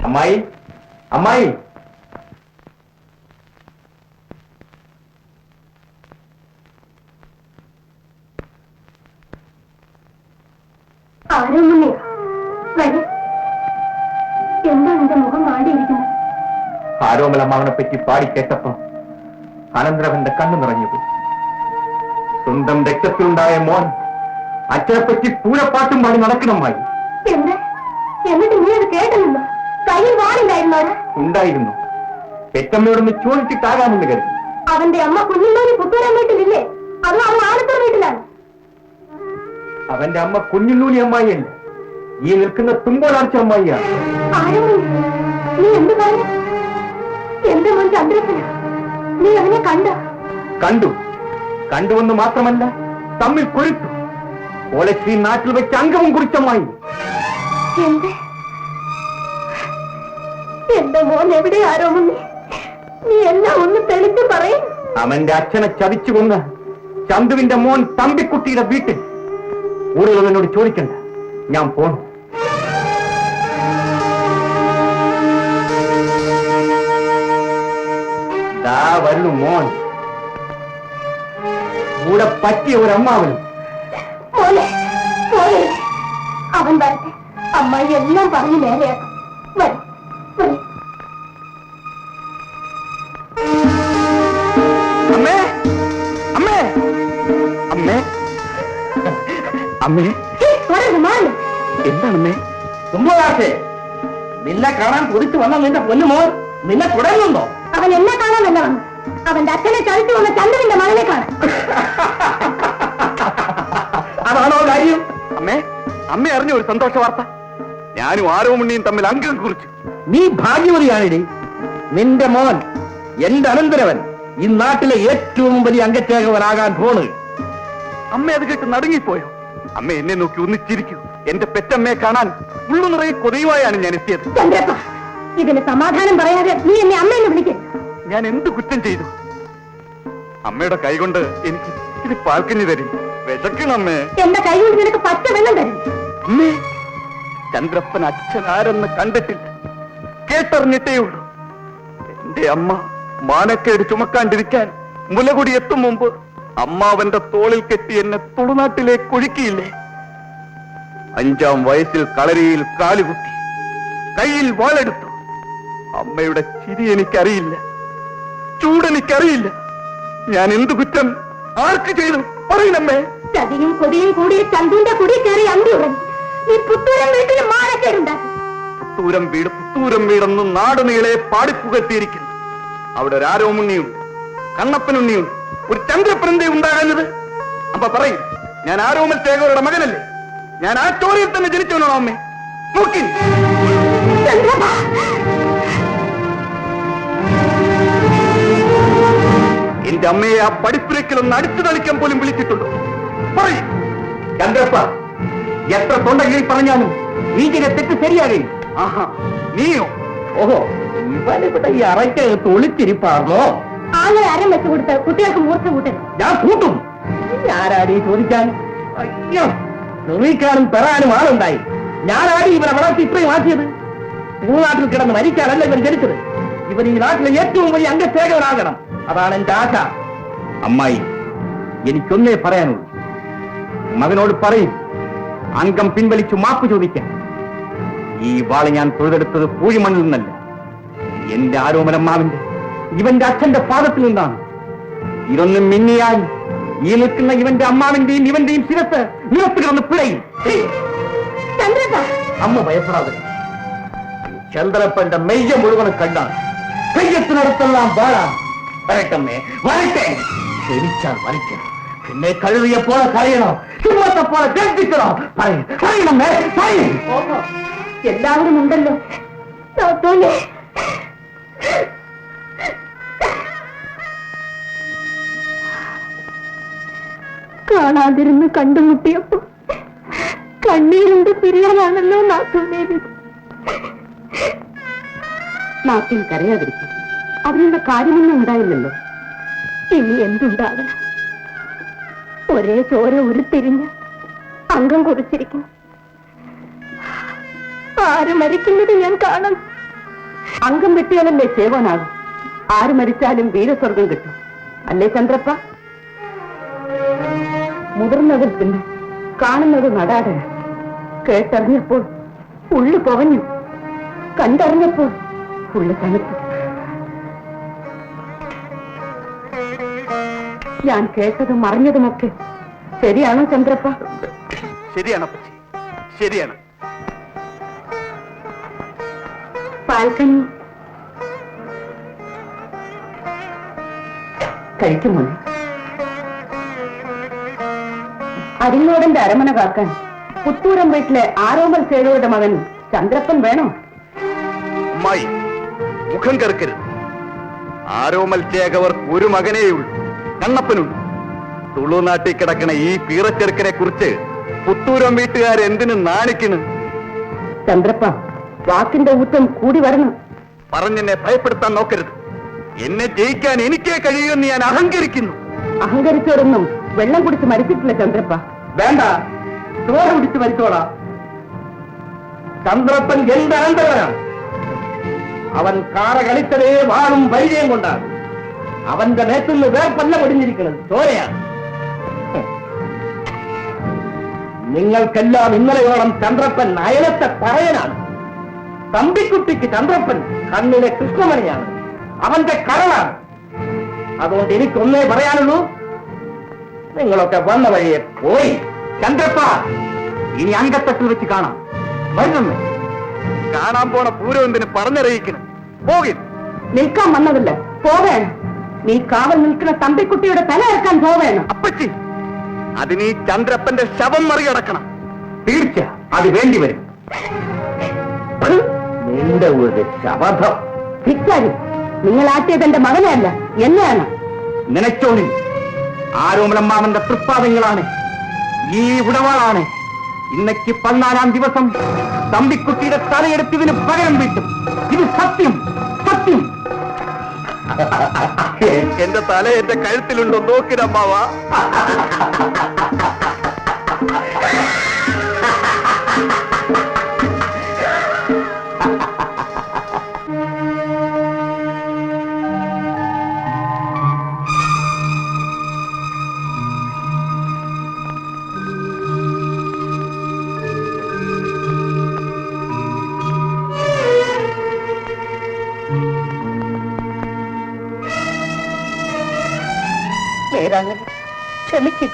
അമ്മായി, അമ്മായി. എന്താ നിന്റെ മുഖം മാടിയിരിക്കുന്നത്? ആരോമലമ്മാവനെ പറ്റി പാടി കേട്ടപ്പോ അനന്തരവന്റെ കണ്ണു നിറഞ്ഞുപോയി. സ്വന്തം രക്തത്തിലുണ്ടായ മോൻ അച്ഛനെപ്പറ്റി പൂരപ്പാട്ടും പാടി നടക്കണമായി. എന്നിട്ട് നീ അത് കേട്ടിരുന്നു? കയ്യിൽ വാളില്ലായിരുന്നോ? ഉണ്ടായിരുന്നു. പെറ്റമ്മയോടൊന്ന് ചോദിച്ചിട്ടാകാമെന്ന് കരുതി. അവന്റെ അമ്മ കുഞ്ഞിനോട് പുത്തൂരാൻ വീട്ടിലില്ലേ? അതോ അവൻ ആലത്തൂർ വീട്ടിലാണ്? അവന്റെ അമ്മ കുഞ്ഞുണ്ണൂലി അമ്മായിയല്ല, ഈ നിൽക്കുന്ന തുമ്പോളാർച്ച അമ്മായിയാണ്. നീ എന്ത് പറഞ്ഞു? എന്റെ മോൻ ചന്ദ്രപ്പന, നീ അവനെ കണ്ടു. കണ്ടുവെന്ന് മാത്രമല്ല, തമ്മിൽ കൊരുത്തു. കോളശ്രീ നാട്ടിൽ വെച്ച് അംഗവും കുറിച്ചമ്മായി. എന്റെ മോൻ എവിടെ? ആരോമണ്ണി, നീ എല്ലാം ഒന്ന് തെളിച്ച് പറയും. അവന്റെ അച്ഛനെ ചതിച്ചു കൊന്ന് ചന്തുവിന്റെ മോൻ തമ്പിക്കുട്ടിയുടെ വീട്ടിൽ. കൂടുതൽ എന്നോട് ചോദിക്കണ്ട, ഞാൻ പോണു. ദാ വരുന്നു മോൻ, കൂടെ പറ്റിയ ഒരമ്മാവനും. അവൻ വരട്ടെ, അമ്മായി എല്ലാം പറഞ്ഞു നേരെയാക്കും. വരും. അമ്മേ, അമ്മേ, അമ്മേ, അമ്മേ. എന്താണമ്മേ? തുമ്പോളാട്ടെ, നിന്നെ കാണാൻ കൊതിച്ചു വന്ന നിന്റെ പൊന്നുമോൻ നിന്നെ തുടരുന്നുണ്ടോ? അവൻ എന്നെ കാണാനല്ല വന്നു, അവന്റെ അച്ഛനെ ചതിച്ചു വന്ന ചന്ദ്രന്റെ മകനെ കാണാൻ. അതാണോ കാര്യം? അമ്മേ, അമ്മ അറിഞ്ഞ ഒരു സന്തോഷ വാർത്ത. ഞാനും ആരോമണ്ണിയും തമ്മിൽ അംഗം കുറിച്ചു. നീ ഭാഗ്യവതിയാണിടി. നിന്റെ മോൻ, എന്റെ അനന്തരവൻ, ഈ നാട്ടിലെ ഏറ്റവും വലിയ അംഗത്യാഗവനാകാൻ പോണ്. അമ്മ അത് കേട്ട് നടുങ്ങിപ്പോയോ? അമ്മ എന്നെ നോക്കി ഒന്നിച്ചിരിക്കൂ. എന്റെ പെറ്റമ്മയെ കാണാൻ ഉള്ളു നിറയെ കൊതിയുമായാണ് ഞാൻ എത്തിയത്. ചന്ദ്രപ്പ, ഇതിന് സമാധാനം പറയാതെ നീ എന്നെ അമ്മയെന്ന് വിളിക്കും. ഞാൻ എന്ത് കുറ്റം ചെയ്തു? അമ്മയുടെ കൈകൊണ്ട് എനിക്ക് ഇത് പാൽക്കഞ്ഞി തരും. വിശക്കണമ്മേ. എന്റെ കൈ കൊണ്ട് നിനക്ക് പച്ച വെള്ളം തരും. അമ്മേ, ചന്ദ്രപ്പൻ അച്ഛൻ ആരെന്ന് കണ്ടിട്ടില്ല, കേട്ടറിഞ്ഞിട്ടേ ഉള്ളൂ. എന്റെ അമ്മ മാനക്കേട് ചുമക്കാണ്ടിരിക്കാൻ മുലകുടി എത്തും മുമ്പ് അമ്മാവന്റെ തോളിൽ കെട്ടി എന്നെ തുളുനാട്ടിലേക്ക് ഒഴുക്കിയില്ലേ? 5-ാം വയസ്സിൽ കളരിയിൽ കാലുകുത്തി, കയ്യിൽ വാളെടുത്തു. അമ്മയുടെ ചിരി എനിക്കറിയില്ല, ചൂടെനിക്കറിയില്ല. ഞാൻ എന്തു കുറ്റം ആർക്ക് ചെയ്തു പറയണമ്മേ? ചതിയും കൊടിയും കൂടി ചന്തുന്റെ കുടി കയറി അന്തി ഉറങ്ങി. നീ പുത്തൂരം വീട്ടിൽ മാനക്കേടുണ്ടാക്കി. പുത്തൂരം വീടെന്ന് നാട് നീളെ പാടിപ്പുകെത്തിയിരിക്കുന്നു. അവിടെ ഒരു ആരോമണ്ണിയുണ്ട്, കണ്ണപ്പനുണ്ണിയുണ്ട്, ഒരു ചന്ദ്രപ്പനന്തേ ഉണ്ടാകുന്നത്. അപ്പൊ പറയും, ഞാൻ ആരോമൽ ചേകോരുടെ മകനല്ലേ? ഞാൻ ആ ചോരയിൽ തന്നെ ജനിച്ചവനാണോ അമ്മേ? നോക്കി എന്റെ അമ്മയെ ആ പഠിപ്പുരക്കിലൊന്ന് അടിച്ചു തളിക്കാൻ പോലും വിളിച്ചിട്ടുണ്ടോ? പറയും ചന്ദ്രപ്പ. എത്ര തൊണ്ടെങ്കിൽ പറഞ്ഞാലും ഈ ചില തെറ്റ് ശരിയാകയും. ആഹാ, നീയോ? ഓഹോ, ഇവനിവിടെ ഈ അറയ്ക്കകത്ത് ഒളിച്ചിരിപ്പാർന്നോ? ആങ്ങളെ അരം വെച്ചു കൊടുത്ത് കുട്ടികൾക്ക് മൂർച്ച കൂട്ടരുത്. ഞാൻ കൂട്ടും. ആരാടി ചോദിക്കാൻ? അയ്യോ, നിർമ്മിക്കാനും പെറാനും ആളുണ്ടായി. ഞാനാടി ഇവനെ വളർത്തി ഇത്രയും ആക്കിയത്. നാട്ടിൽ കിടന്ന് മരിക്കാനല്ല ഇവൻ ജനിച്ചത്. ഇവൻ ഈ നാട്ടിലെ ഏറ്റവും വലിയ അംഗസേവകനാകണം. അതാണ് എന്റെ ആശ. അമ്മായി, എനിക്കൊന്നേ പറയാനുള്ളൂ. മകനോട് പറയും, അംഗം പിൻവലിച്ചു മാപ്പ് ചോദിക്കാൻ. ഈ വാള് ഞാൻ തൊഴുതെടുത്തത് പൂഴിമണ്ണിൽ നിന്നല്ല, എന്റെ ആരോമലമ്മാവിന്റെ, ഇവന്റെ അച്ഛന്റെ പാദത്തിൽ നിന്നാണ്. ഇതൊന്നും മിന്നിയാൽ ഈ നിൽക്കുന്ന ഇവന്റെ അമ്മാവിന്റെയും ഇവന്റെയും ശിരത്ത് നിരത്ത് കിടന്ന് പിഴയും. അമ്മ ഭയപ്പെടാതെ. ചന്ദ്രപ്പന്റെ മെയ്യ മുഴുവൻ കണ്ടാണ്. കയ്യത്തിനടുത്തെല്ലാം വാഴാം. വരട്ടമ്മേ, വരട്ടെ. ക്ഷമിച്ചാൽ വരയ്ക്കണം. പിന്നെ കഴുതിയെ പോലെ കളയണോ, സിംഹത്തെ പോലെ ഗർജിക്കണോ? പറയണമേ, പറയും. എല്ലാവരും ഉണ്ടല്ലോ. കാണാതിരുന്ന് കണ്ടുമുട്ടിയപ്പോ കണ്ണീരുണ്ട് പിരിയാനാണല്ലോ നാത്തൂനേത്. നാട്ടിൽ കരയാതിരിക്കും, അതിനുള്ള കാര്യമൊന്നും ഉണ്ടായില്ലല്ലോ. ഇനി എന്തുണ്ടാകണം? ഒരേ ചോര ഉരുത്തിരിഞ്ഞ് അംഗം കുറിച്ചിരിക്കുന്നു. ആര് മരിക്കുന്നത് ഞാൻ കാണണം. അംഗം വെട്ടിയാലല്ലേ സേവനാകും. ആര് മരിച്ചാലും വീരസ്വർഗം കിട്ടും, അല്ലേ ചന്ദ്രപ്പ? മുതിർന്നതിൽ പിന്നെ കാണുന്നത് നടാട. കേട്ടറിഞ്ഞപ്പോൾ ഉള്ളു പുകഞ്ഞു, കണ്ടറിഞ്ഞപ്പോൾ ഉള്ളു തണുത്തു. ഞാൻ കേട്ടതും അറിഞ്ഞതുമൊക്കെ ശരിയാണോ ചന്ദ്രപ്പ? ശരിയാണ്, ശരിയാണ്. പാൽക്കഞ്ഞി കഴിക്കുമോ? അരിങ്ങോടന്റെ അരമന കാക്കാൻ പുത്തൂരം വീട്ടിലെ ആരോമൽ സേവയുടെ മകൻ ചന്ദ്രപ്പൻ വേണോ? അമ്മായി, മുഖം കറുക്കരുത്. ആരോമൽ ചേകവർക്ക് ഒരു മകനേയുള്ളൂ, കണ്ണപ്പനുള്ളൂ. തുളുനാട്ടിൽ കിടക്കണ ഈ പീറച്ചെറുക്കനെ കുറിച്ച് പുത്തൂരം വീട്ടുകാരെന്തിനു നാണിക്കണ്? ചന്ദ്രപ്പ, വാക്കിന്റെ ഊറ്റം കൂടി വരണം. പറഞ്ഞെന്നെ ഭയപ്പെടുത്താൻ നോക്കരുത്. എന്നെ ജയിക്കാൻ എനിക്കേ കഴിയുമെന്ന് ഞാൻ അഹങ്കരിക്കുന്നു. അഹങ്കരിച്ചവരൊന്നും വെള്ളം കുടിച്ച് മരിച്ചിട്ടില്ല ചന്ദ്രപ്പ. വേണ്ട, ചോര കുടിച്ച് മരിച്ചോളാം. ചന്ദ്രപ്പൻ എന്റെ അനന്തരവനാണ്. അവൻ കാറ കളിച്ചതേ വാളും വൈര്യയും കൊണ്ടാണ്. അവന്റെ നേരത്തുനിന്ന് വേർപ്പല്ല പൊടിഞ്ഞിരിക്കുന്നത്, ചോരയാണ്. നിങ്ങൾക്കെല്ലാം ഇന്നലെയോളം ചന്ദ്രപ്പൻ അയലത്തെ പറയനാണ്. തമ്പിക്കുട്ടിക്ക് ചന്ദ്രപ്പൻ കണ്ണിലെ കൃഷ്ണമണിയാണ്, അവന്റെ കരളാണ്. അതുകൊണ്ട് എനിക്കൊന്നേ പറയാനുള്ളൂ, നിങ്ങളൊക്കെ വന്ന വഴിയെ പോയി. ചന്ദ്രപ്പ, ഇനി അങ്കത്തട്ടിൽ വെച്ച് കാണാം. വരുന്നേ, കാണാൻ പോണ പൂരവന്തിന് പറഞ്ഞറിയിക്കണം. പോകും. നിൽക്കാൻ വന്നതല്ല, പോവേണം. നീ കാവൽ നിൽക്കുന്ന തമ്പിക്കുട്ടിയുടെ തല ഇറക്കാൻ പോവേണം. അപ്പച്ചി, അതിന് ഈ ചന്ദ്രപ്പന്റെ ശവം മറികടക്കണം. തീർച്ച അത് വേണ്ടി വരും. നിന്റെ ഒരു ശപഥം. ധിക്കാരി, നിങ്ങൾ ആട്ടിയത് എന്റെ മകനെ അല്ല, എന്നെയാണ്. നിനച്ചോണി ആരോമലമ്മാവന്റെ തൃപ്പാദങ്ങളാണ്, ഈ ഉടവാളാണ്. ഇന്നയ്ക്ക് 14-ാം ദിവസം തമ്പിക്കുട്ടിയുടെ തലയെടുത്തതിന് പകരം വീട്ടും. ഇത് സത്യം, സത്യം. എന്റെ തല എന്റെ കഴുത്തിലുണ്ടോ നോക്കിരമ്മാവ. ക്ഷമിക്കും.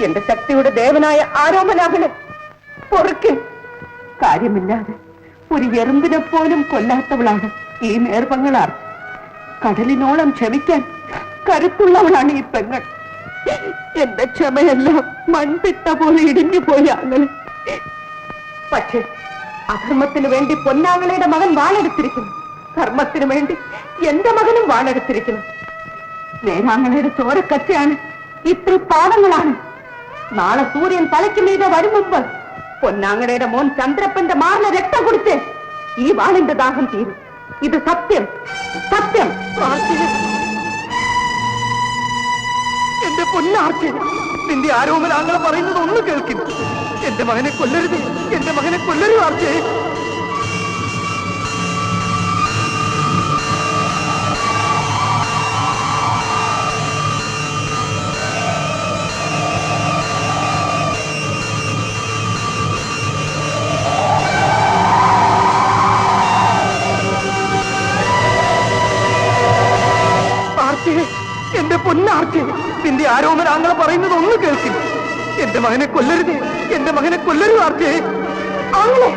എന്റെ ശക്തിയുടെ ദേവനായ ആരോമനാകന് പൊറുക്കൻ. കാര്യമില്ലാതെ ഒരു എറുമ്പിനെ പോലും കൊല്ലാത്തവളാണ് ഈ നേർപങ്ങളാർ. കടലിനോളം ക്ഷമിക്കാൻ കരുത്തുള്ളവളാണ് ഈ പെങ്ങൾ. എന്റെ ക്ഷമയെല്ലാം മൺപിട്ട പോലെ ഇടിഞ്ഞു പോയി ആങ്ങളെ. പക്ഷേ അധർമ്മത്തിന് വേണ്ടി പൊന്നാങ്ങളയുടെ മകൻ വാളെടുത്തിരിക്കുന്നു, ധർമ്മത്തിന് വേണ്ടി എന്റെ മകനും വാളെടുത്തിരിക്കുന്നു. നേരാങ്ങളയുടെ ചോരക്കച്ചയാണ്, ഇത്ര പാദങ്ങളാണ്. നാളെ സൂര്യൻ തലയ്ക്ക് മീതെ വരും മുമ്പ് പൊന്നാങ്ങടയുടെ മോൻ ചന്ദ്രപ്പന്റെ മാറിലെ രക്തം കുടിച്ച് ഈ വാളിന്റെ ദാഹം തീരും. ഇത് സത്യം, സത്യം. എന്റെ പൊന്നാർച്ചി, നിന്റെ ആരോമലാങ്ങൾ പറയുന്നത് ഒന്ന് കേൾക്കുന്നു. എന്റെ മകനെ കൊല്ലരുത്, എന്റെ മകനെ കൊല്ലരുത് ആർച്ചേ. എന്റെ പൊന്നാർച്ചേ, നിന്റെ ആരോമലാങ്ങൾ പറയുന്നത് ഒന്ന് കേൾക്കുന്നു. എന്റെ മകനെ കൊല്ലരുത്, എന്റെ മകനെ കൊല്ലരുത് ആർച്ചേ. ആങ്ങളെ,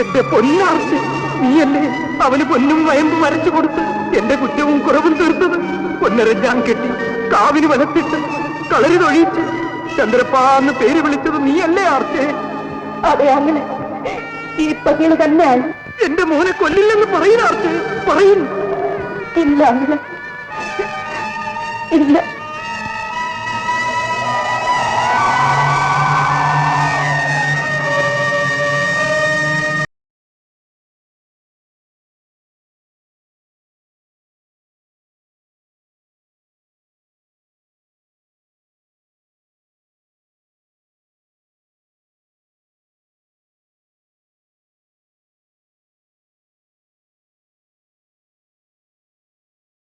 എന്റെ പൊന്നാർച്ചേ, നീയല്ലേ അവന് പൊന്നും വയമ്പും വരച്ചു കൊടുത്ത് എന്റെ കുറ്റവും കുറവും തീർത്തത്? പൊന്നരഞ്ഞാൻ കെട്ടി കാവിന് വലത്തിട്ട് കളരി തൊഴിച്ച് ചന്ദ്രപ്പാന്ന് പേര് വിളിച്ചത് നീയല്ലേ ആർച്ചേ? അതെ അങ്ങനെ, ഈ പകല് തന്നെയാണ്. എന്റെ മോനെ കൊല്ലില്ലെന്ന് പറയുന്ന ആർച്ചേ, പറയുന്നു. ഇല്ല അങ്ങനെ, ഇല്ല.